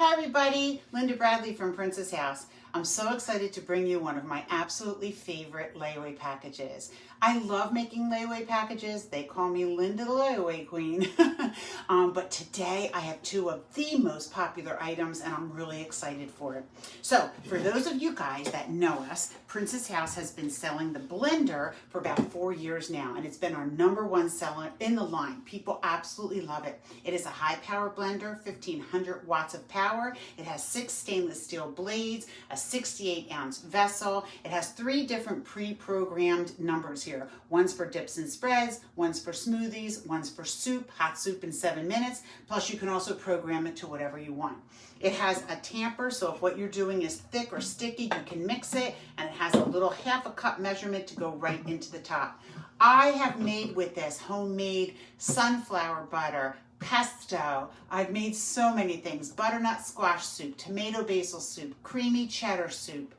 Hey everybody, Linda Bradley from Princess House. I'm so excited to bring you one of my absolutely favorite layaway packages. I love making layaway packages. They call me Linda the Layaway Queen. But today I have two of the most popular items and I'm really excited for it. So for those of you guys that know us, Princess House has been selling the blender for about 4 years now, and it's been our #1 seller in the line. People absolutely love it. It is a high power blender, 1500 watts of power. It has 6 stainless steel blades, a 68-ounce vessel. It has 3 different pre-programmed numbers here. One's for dips and spreads, one's for smoothies, one's for soup, hot soup in 7 minutes. Plus you can also program it to whatever you want. It has a tamper, so if what you're doing is thick or sticky, you can mix it, and it has a little half a cup measurement to go right into the top. I have made with this homemade sunflower butter, pesto. I've made so many things. Butternut squash soup, tomato basil soup, creamy cheddar soup,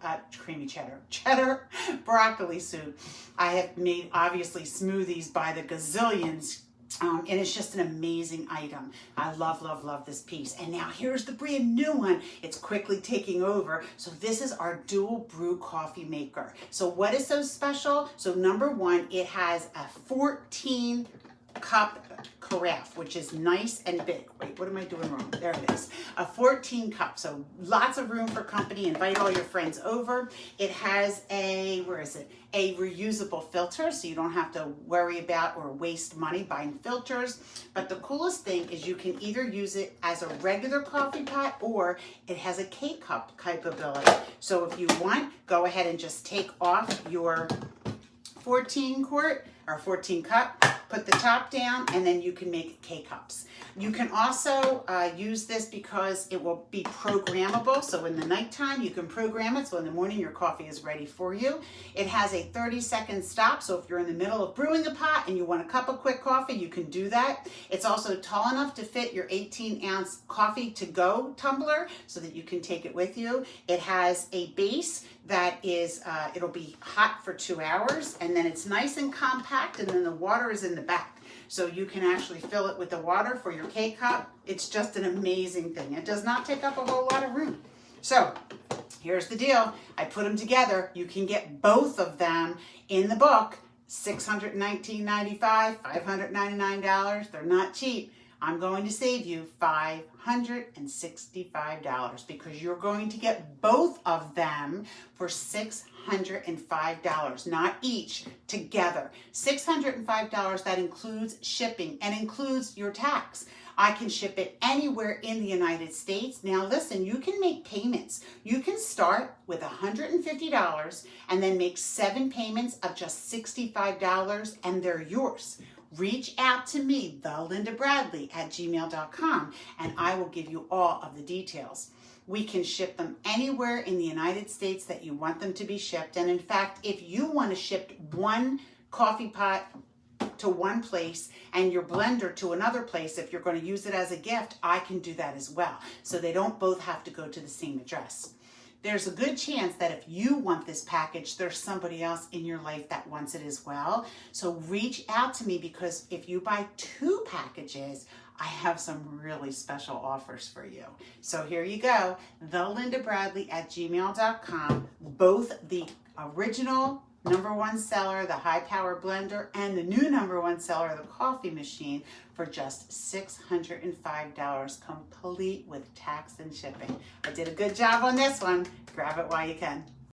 cheddar broccoli soup. I have made obviously smoothies by the gazillions. And it's just an amazing item. I love, love, love this piece. And now here's the brand new one. It's quickly taking over. So this is our dual brew coffee maker. So what is so special? So #1, it has a 14 cup carafe, which is nice and big. Wait, what am I doing wrong? There it is. A 14 cup, so lots of room for company. Invite all your friends over. It has a, a reusable filter, so you don't have to worry about or waste money buying filters. But the coolest thing is you can either use it as a regular coffee pot or it has a K-cup capability. So if you want, go ahead and just take off your 14 quart or 14 cup, put the top down, and then you can make K-cups. You can also use this because it will be programmable. So in the nighttime, you can program it. So in the morning, your coffee is ready for you. It has a 30-second stop. So if you're in the middle of brewing a pot and you want a cup of quick coffee, you can do that. It's also tall enough to fit your 18-ounce coffee to-go tumbler so that you can take it with you. It has a base that is, it'll be hot for 2 hours, and then it's nice and compact, and then the water is in the back. So you can actually fill it with the water for your K-cup. It's just an amazing thing. It does not take up a whole lot of room. So here's the deal. I put them together. You can get both of them in the book, $619.95, $599. They're not cheap. I'm going to save you $565 because you're going to get both of them for $605, not each, together. $605, that includes shipping and includes your tax. I can ship it anywhere in the United States. Now listen, you can make payments. You can start with $150 and then make 7 payments of just $65 and they're yours. Reach out to me, Thelindabradley@gmail.com, and I will give you all of the details. We can ship them anywhere in the United States that you want them to be shipped. And in fact, if you want to ship one coffee pot to one place and your blender to another place, if you're going to use it as a gift, I can do that as well. So they don't both have to go to the same address. There's a good chance that if you want this package, there's somebody else in your life that wants it as well. So reach out to me because if you buy 2 packages, I have some really special offers for you. So here you go, Thelindabradley@gmail.com, both the original #1 seller, the high power blender, and the new #1 seller, the coffee machine, for just $605, complete with tax and shipping. I did a good job on this one. Grab it while you can.